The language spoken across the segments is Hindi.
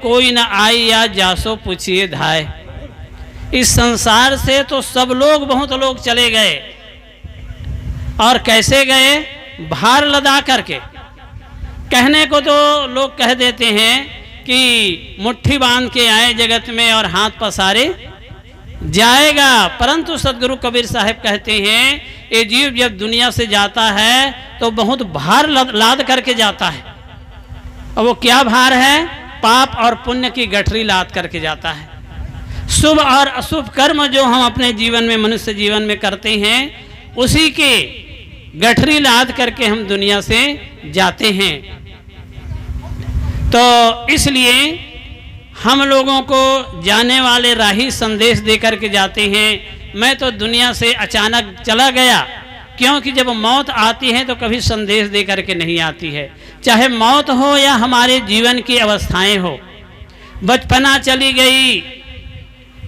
कोई न आई या जासो पूछिए धाय। इस संसार से तो सब लोग, बहुत लोग चले गए, और कैसे गए? भार लदा करके। कहने को तो लोग कह देते हैं कि मुट्ठी बांध के आए जगत में और हाथ पसारे जाएगा, परंतु सदगुरु कबीर साहब कहते हैं ये जीव जब दुनिया से जाता है तो बहुत भार लाद करके जाता है। और वो क्या भार है? पाप और पुण्य की गठरी लाद करके जाता है। शुभ और अशुभ कर्म जो हम अपने जीवन में, मनुष्य जीवन में करते हैं, उसी के गठरी लाद करके हम दुनिया से जाते हैं। तो इसलिए हम लोगों को जाने वाले राही संदेश दे करके जाते हैं। मैं तो दुनिया से अचानक चला गया, क्योंकि जब मौत आती है तो कभी संदेश दे करके नहीं आती है। चाहे मौत हो या हमारे जीवन की अवस्थाएं हो, बचपना चली गई,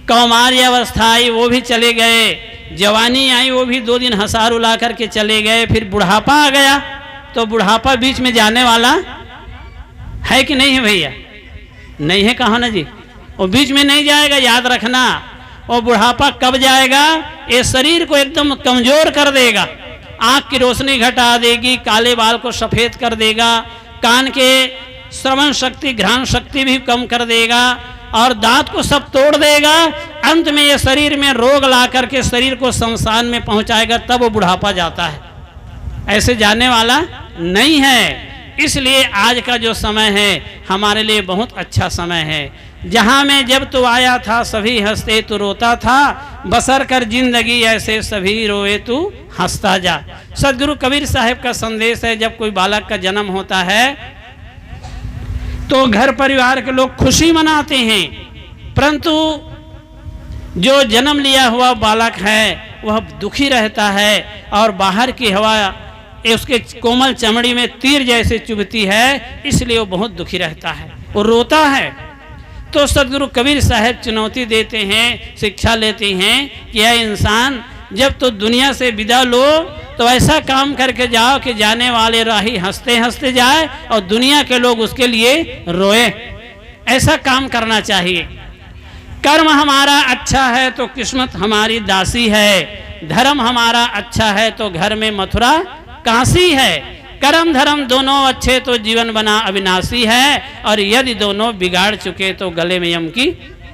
कौमार्य अवस्था आई वो भी चले गए, जवानी आई वो भी 2 दिन हंसार उला करके चले गए, फिर बुढ़ापा आ गया। तो बुढ़ापा बीच में जाने वाला है कि नहीं है भैया? नहीं है, कहा ना जी, वो बीच में नहीं जाएगा, याद रखना। और बुढ़ापा कब जाएगा? ये शरीर को एकदम कमजोर कर देगा, आंख की रोशनी घटा देगी, काले बाल को सफेद कर देगा, कान के श्रवण शक्ति, घ्राण शक्ति भी कम कर देगा, और दांत को सब तोड़ देगा। अंत में ये शरीर में रोग ला करके शरीर को शमशान में पहुंचाएगा, तब वो बुढ़ापा जाता है। ऐसे जाने वाला नहीं है। इसलिए आज का जो समय है हमारे लिए बहुत अच्छा समय है। जहाँ में जब तू आया था सभी हंसते तू रोता था, बसर कर जिंदगी ऐसे सभी रोए तू हंसता जा। सदगुरु कबीर साहब का संदेश है, जब कोई बालक का जन्म होता है तो घर परिवार के लोग खुशी मनाते हैं, परंतु जो जन्म लिया हुआ बालक है वह दुखी रहता है, और बाहर की हवा उसके कोमल चमड़ी में तीर जैसे चुभती है, इसलिए वो बहुत दुखी रहता है, वो रोता है। तो सदगुरु कबीर साहब चुनौती देते हैं, शिक्षा लेते हैं कि यह इंसान जब तो दुनिया से विदा लो तो ऐसा काम करके जाओ कि जाने वाले राही हंसते हंसते जाए और दुनिया के लोग उसके लिए रोए। ऐसा काम करना चाहिए। कर्म हमारा अच्छा है तो किस्मत हमारी दासी है, धर्म हमारा अच्छा है तो घर में मथुरा काशी है। कर्म धर्म दोनों अच्छे तो जीवन बना अविनाशी है, और यदि दोनों बिगाड़ चुके तो गले में यम की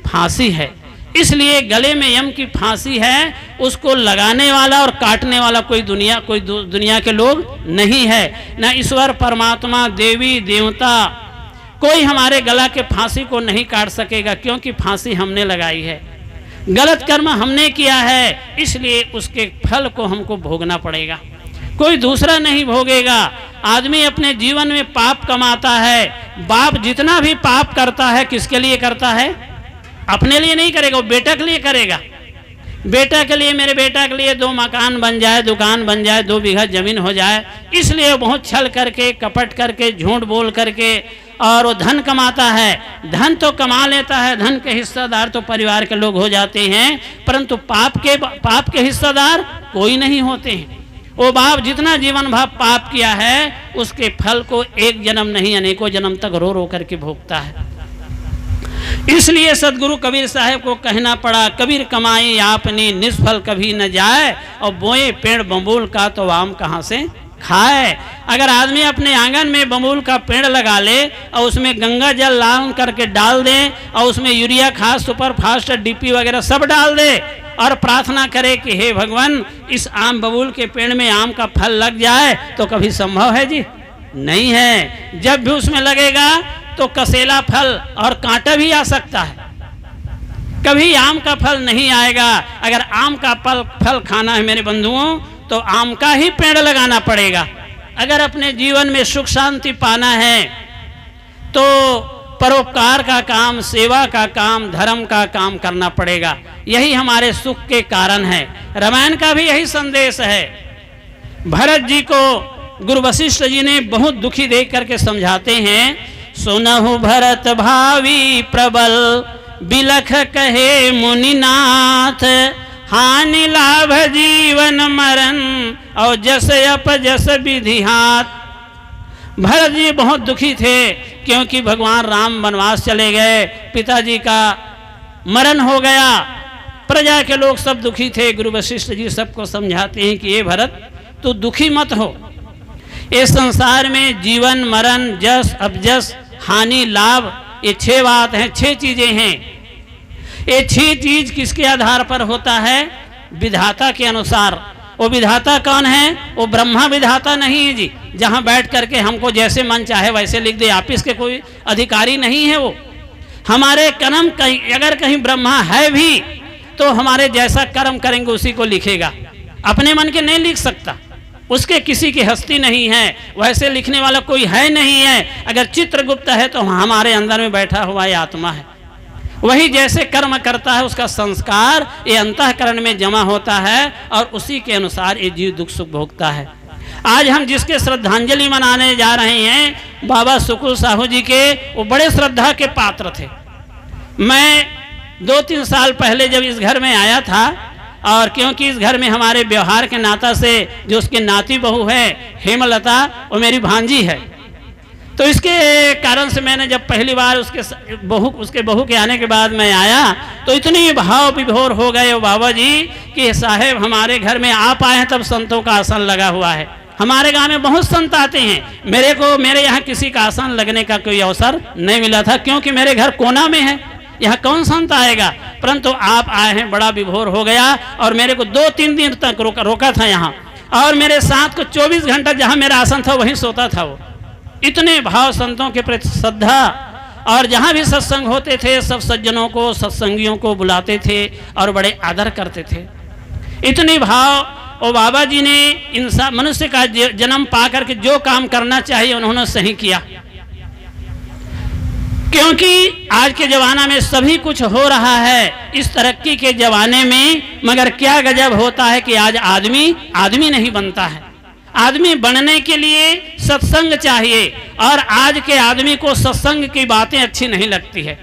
फांसी है। इसलिए गले में यम की फांसी है, उसको लगाने वाला और काटने वाला कोई दुनिया के लोग नहीं है। न ईश्वर परमात्मा देवी देवता कोई हमारे गला के फांसी को नहीं काट सकेगा, क्योंकि फांसी हमने लगाई है। गलत कर्म हमने किया है, इसलिए उसके फल को हमको भोगना पड़ेगा, कोई दूसरा नहीं भोगेगा। आदमी अपने जीवन में पाप कमाता है, बाप जितना भी पाप करता है किसके लिए करता है? अपने लिए नहीं करेगा, वो बेटा के लिए करेगा। बेटा के लिए, मेरे बेटा के लिए 2 मकान बन जाए, दुकान बन जाए, 2 बीघा जमीन हो जाए, इसलिए वो बहुत छल करके, कपट करके, झूठ बोल करके और वो धन कमाता है। धन तो कमा लेता है, धन के हिस्सेदार तो परिवार के लोग हो जाते हैं, परंतु पाप के हिस्सेदार कोई नहीं होते हैं। वो बाप जितना जीवन भाव पाप किया है उसके फल को एक जन्म नहीं अनेकों जन्म तक रो रो करके भोगता है। इसलिए सदगुरु कबीर साहब को कहना पड़ा, कबीर कमाई आपनी निष्फल कभी न जाए, और बोए पेड़ बबूल का तो आम कहाँ से खाए। अगर आदमी अपने आंगन में बबूल का पेड़ लगा ले और उसमें गंगा जल लाउन करके डाल दे और उसमें यूरिया खाद, सुपर फास्ट, डीपी वगैरह सब डाल दे और प्रार्थना करे कि हे भगवान इस आम बबूल के पेड़ में आम का फल लग जाए, तो कभी संभव है जी? नहीं है। जब भी उसमें लगेगा तो कसेला फल और कांटा भी आ सकता है, कभी आम का फल नहीं आएगा। अगर आम का फल खाना है मेरे बंधुओं तो आम का ही पेड़ लगाना पड़ेगा। अगर अपने जीवन में सुख शांति पाना है तो परोपकार का काम, सेवा का काम, धर्म का काम करना पड़ेगा। यही हमारे सुख के कारण है। रामायण का भी यही संदेश है। भरत जी को गुरु वशिष्ठ जी ने बहुत दुखी देख करके समझाते हैं, सुनहु भरत भावी प्रबल बिलख कहे मुनिनाथ, हानि लाभ जीवन मरण और जस अप जस विधि हाथ। भरत जी बहुत दुखी थे, क्योंकि भगवान राम वनवास चले गए, पिताजी का मरण हो गया, प्रजा के लोग सब दुखी थे। गुरु वशिष्ठ जी सबको समझाते हैं कि ये भरत तू दुखी मत हो, इस संसार में जीवन मरण जस अपजस हानि लाभ ये 6 बात हैं, 6 चीजें हैं। ये 6 चीज किसके आधार पर होता है? विधाता के अनुसार। वो विधाता कौन है? वो ब्रह्मा विधाता नहीं है जी, जहां बैठ करके हमको जैसे मन चाहे वैसे लिख दे, ऑफिस के कोई अधिकारी नहीं है वो। हमारे कर्म कहीं अगर कहीं ब्रह्मा है भी तो हमारे जैसा कर्म करेंगे उसी को लिखेगा, अपने मन के नहीं लिख सकता, उसके किसी की हस्ती नहीं है, वैसे लिखने वाला कोई है नहीं है। अगर चित्रगुप्त है तो हमारे अंदर में बैठा हुआ ये आत्मा है, वही जैसे कर्म करता है उसका संस्कार ये अंतःकरण में जमा होता है और उसी के अनुसार ये जीव दुख सुख भोगता है। आज हम जिसके श्रद्धांजलि मनाने जा रहे हैं बाबा सुकुल साहू जी के, वो बड़े श्रद्धा के पात्र थे। मैं 2-3 साल पहले जब इस घर में आया था, और क्योंकि इस घर में हमारे व्यवहार के नाता से जो उसके नाती बहू है हेमलता, वो मेरी भांजी है, तो इसके कारण से मैंने जब पहली बार उसके बहू के आने के बाद मैं आया तो इतनी भाव विभोर हो गए वो बाबा जी कि साहेब हमारे घर में आप आए हैं तब संतों का आसन लगा हुआ है। हमारे गांव में बहुत संत आते हैं, मेरे यहाँ किसी का आसन लगने का कोई अवसर नहीं मिला था, क्योंकि मेरे घर कोना में है, यहाँ कौन संत आएगा। परंतु आप आए हैं, बड़ा विभोर हो गया और मेरे को 2-3 दिन तक रोका था यहाँ, और मेरे साथ को 24 घंटा जहाँ मेरा आसन था वहीं सोता था वो। इतने भाव संतों के प्रति श्रद्धा, और जहाँ भी सत्संग होते थे सब सज्जनों को सत्संगियों को बुलाते थे और बड़े आदर करते थे। इतने भाव और बाबा जी ने इंसान मनुष्य का जन्म पा करके जो काम करना चाहिए उन्होंने सही किया, क्योंकि आज के जमाना में सभी कुछ हो रहा है इस तरक्की के जमाने में, मगर क्या गजब होता है कि आज आदमी नहीं बनता है। आदमी बनने के लिए सत्संग चाहिए, और आज के आदमी को सत्संग की बातें अच्छी नहीं लगती है,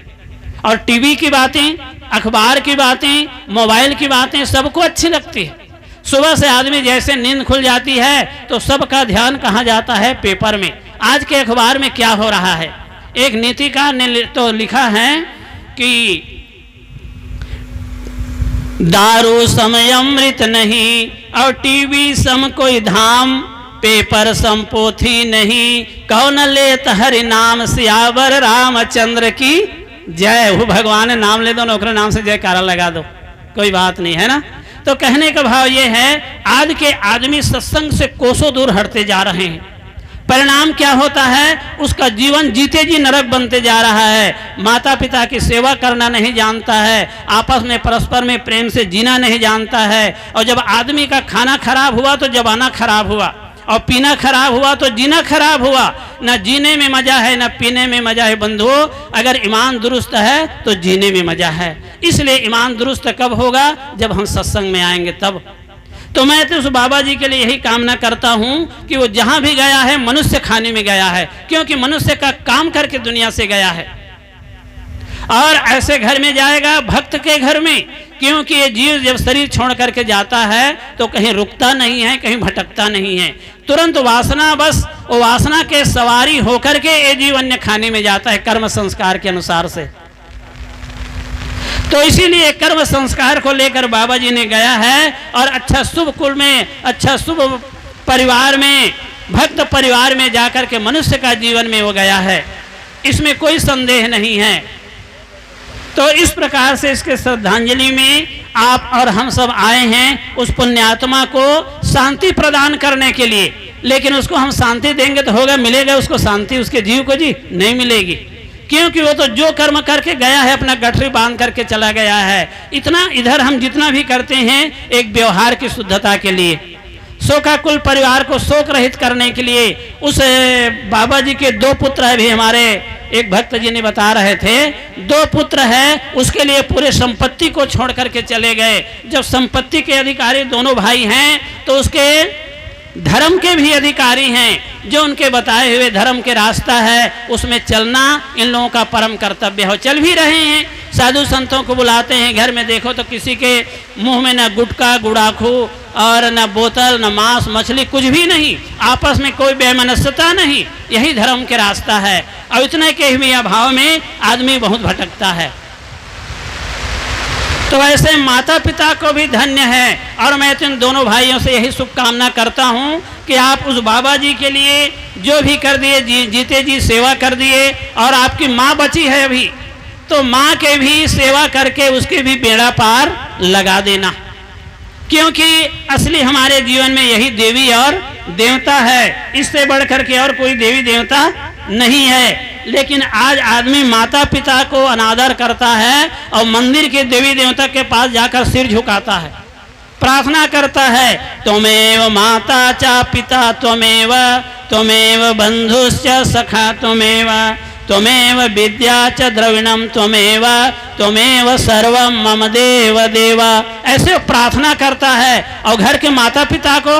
और टीवी की बातें, अखबार की बातें, मोबाइल की बातें सबको अच्छी लगती है। सुबह से आदमी जैसे नींद खुल जाती है तो सबका ध्यान कहाँ जाता है? पेपर में। आज के अखबार में क्या हो रहा है? एक नीतिकार ने तो लिखा है कि दारू सम अमृत नहीं और टीवी सम कोई धाम, पेपर सम पोथी नहीं, कौन लेत हरि नाम, सियावर रामचंद्र की जय। वो भगवान नाम ले दो, नौकर नाम से जयकारा लगा दो, कोई बात नहीं है ना। तो कहने का भाव ये है, आज के आदमी सत्संग से कोसों दूर हटते जा रहे हैं। परिणाम क्या होता है? उसका जीवन जीते जी नरक बनते जा रहा है। माता पिता की सेवा करना नहीं जानता है, आपस में परस्पर में प्रेम से जीना नहीं जानता है, और जब आदमी का खाना खराब हुआ तो जबाना खराब हुआ, और पीना खराब हुआ तो जीना खराब हुआ। न जीने में मजा है न पीने में मजा है बंधुओं, अगर ईमान दुरुस्त है तो जीने में मजा है। इसलिए ईमान दुरुस्त कब होगा? जब हम सत्संग में आएंगे तब। तो मैं तो उस बाबा जी के लिए यही कामना करता हूँ कि वो जहाँ भी गया है मनुष्य खाने में गया है, क्योंकि मनुष्य का काम करके दुनिया से गया है, और ऐसे घर में जाएगा भक्त के घर में, क्योंकि ये जीव जब शरीर छोड़ करके जाता है तो कहीं रुकता नहीं है, कहीं भटकता नहीं है, तुरंत वासना बस वो वासना के सवारी होकर के ये जीव अन्य खाने में जाता है कर्म संस्कार के अनुसार से। तो इसीलिए कर्म संस्कार को लेकर बाबा जी ने गया है, और अच्छा शुभ कुल में, अच्छा शुभ परिवार में, भक्त परिवार में जाकर के मनुष्य का जीवन में वो गया है, इसमें कोई संदेह नहीं है। तो इस प्रकार से इसके श्रद्धांजलि में आप और हम सब आए हैं उस पुण्यात्मा को शांति प्रदान करने के लिए। लेकिन उसको हम शांति देंगे तो होगा, मिलेगा उसको शांति उसके जीव को? जी नहीं मिलेगी, क्योंकि वो तो जो कर्म करके गया है अपना गठरी बांध करके चला गया है। इतना इधर हम जितना भी करते हैं एक व्यवहार की शुद्धता के लिए, शोकाकुल परिवार को शोक रहित करने के लिए। उस बाबा जी के 2 पुत्र है, भी हमारे एक भक्त जी ने बता रहे थे, 2 पुत्र है, उसके लिए पूरे संपत्ति को छोड़ करके चले गए। जब संपत्ति के अधिकारी दोनों भाई हैं तो उसके धर्म के भी अधिकारी हैं, जो उनके बताए हुए धर्म के रास्ता है उसमें चलना इन लोगों का परम कर्तव्य हो। चल भी रहे हैं, साधु संतों को बुलाते हैं घर में, देखो तो किसी के मुंह में न गुटखा गुड़ाखू और न बोतल न मांस मछली कुछ भी नहीं, आपस में कोई बेमनस्यता नहीं, यही धर्म के रास्ता है। और इतने के भी अभाव में आदमी बहुत भटकता है। तो ऐसे माता पिता को भी धन्य है। और मैं तो इन दोनों भाइयों से यही शुभकामना करता हूँ कि आप उस बाबा जी के लिए जो भी कर दिए, जीते जी सेवा कर दिए। और आपकी माँ बची है अभी, तो माँ के भी सेवा करके उसके भी बेड़ा पार लगा देना, क्योंकि असली हमारे जीवन में यही देवी और देवता है। इससे बढ़कर के और कोई देवी देवता नहीं है। लेकिन आज आदमी माता पिता को अनादर करता है और मंदिर के देवी देवता के पास जाकर सिर झुकाता है, प्रार्थना करता है, त्वमेव माता च पिता त्वमेव, त्वमेव बंधुश्च सखा त्वमेव, त्वमेव विद्या च द्रविणम त्वमेव, त्वमेव सर्वम मम देव देवा। ऐसे प्रार्थना करता है। और घर के माता पिता को,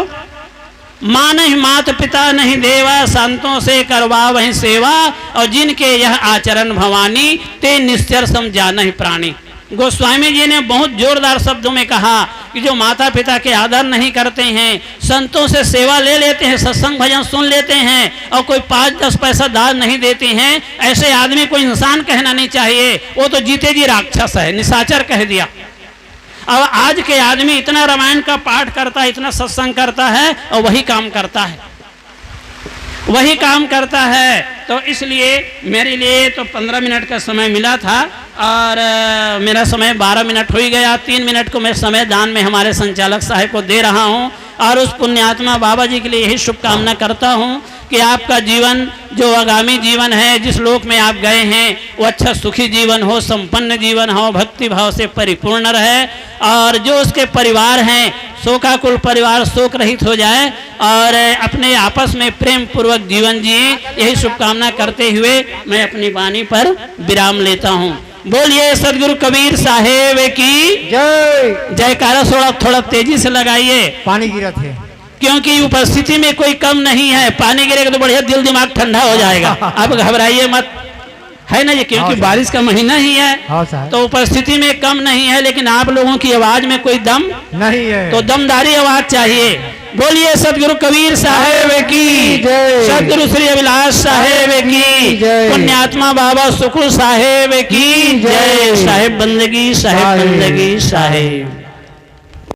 माँ नहीं मात पिता नहीं देवा, संतों से करवा वही सेवा, और जिनके यह आचरण भवानी, ते निश्चर समझा नहीं प्राणी। गोस्वामी जी ने बहुत जोरदार शब्दों में कहा कि जो माता पिता के आदर नहीं करते हैं, संतों से सेवा ले लेते हैं, सत्संग भजन सुन लेते हैं और कोई 5-10 पैसा दान नहीं देते हैं, ऐसे आदमी को इंसान कहना नहीं चाहिए, वो तो जीते जी राक्षस है, निशाचर कह दिया। अब आज के आदमी इतना रामायण का पाठ करता है, इतना सत्संग करता है और वही काम करता है, वही काम करता है। तो इसलिए मेरे लिए तो 15 मिनट का समय मिला था और मेरा समय 12 मिनट हो ही गया। 3 मिनट को मैं समय दान में हमारे संचालक साहब को दे रहा हूं। और उस पुण्यात्मा बाबा जी के लिए यही शुभकामना करता हूं कि आपका जीवन जो आगामी जीवन है, जिस लोक में आप गए हैं, वो अच्छा सुखी जीवन हो, संपन्न जीवन हो, भक्ति भाव से परिपूर्ण रहे। और जो उसके परिवार हैं, शोकाकुल परिवार शोक रहित हो जाए और अपने आपस में प्रेम पूर्वक जीवन जिए, यही शुभकामना करते हुए मैं अपनी वाणी पर विराम लेता हूँ। बोलिए सदगुरु कबीर साहेब की जय। जयकारा थोड़ा तेजी से लगाइए, पानी गिरा थे, क्योंकि उपस्थिति में कोई कम नहीं है। पानी गिरेगा तो बढ़िया दिल दिमाग ठंडा हो जाएगा। अब घबराइए मत, है ना, ये क्योंकि बारिश का महीना ही है, तो उपस्थिति में कम नहीं है। लेकिन आप लोगों की आवाज में कोई दम नहीं है, तो दमदारी आवाज चाहिए। बोलिए सदगुरु कबीर साहेब की जय, सदगुरु श्री अभिलाष साहेब की जय, पुण्यात्मा बाबा सुकुल साहेब की जय। साहेब बंदगी, साहेब बंदगी, साहेब।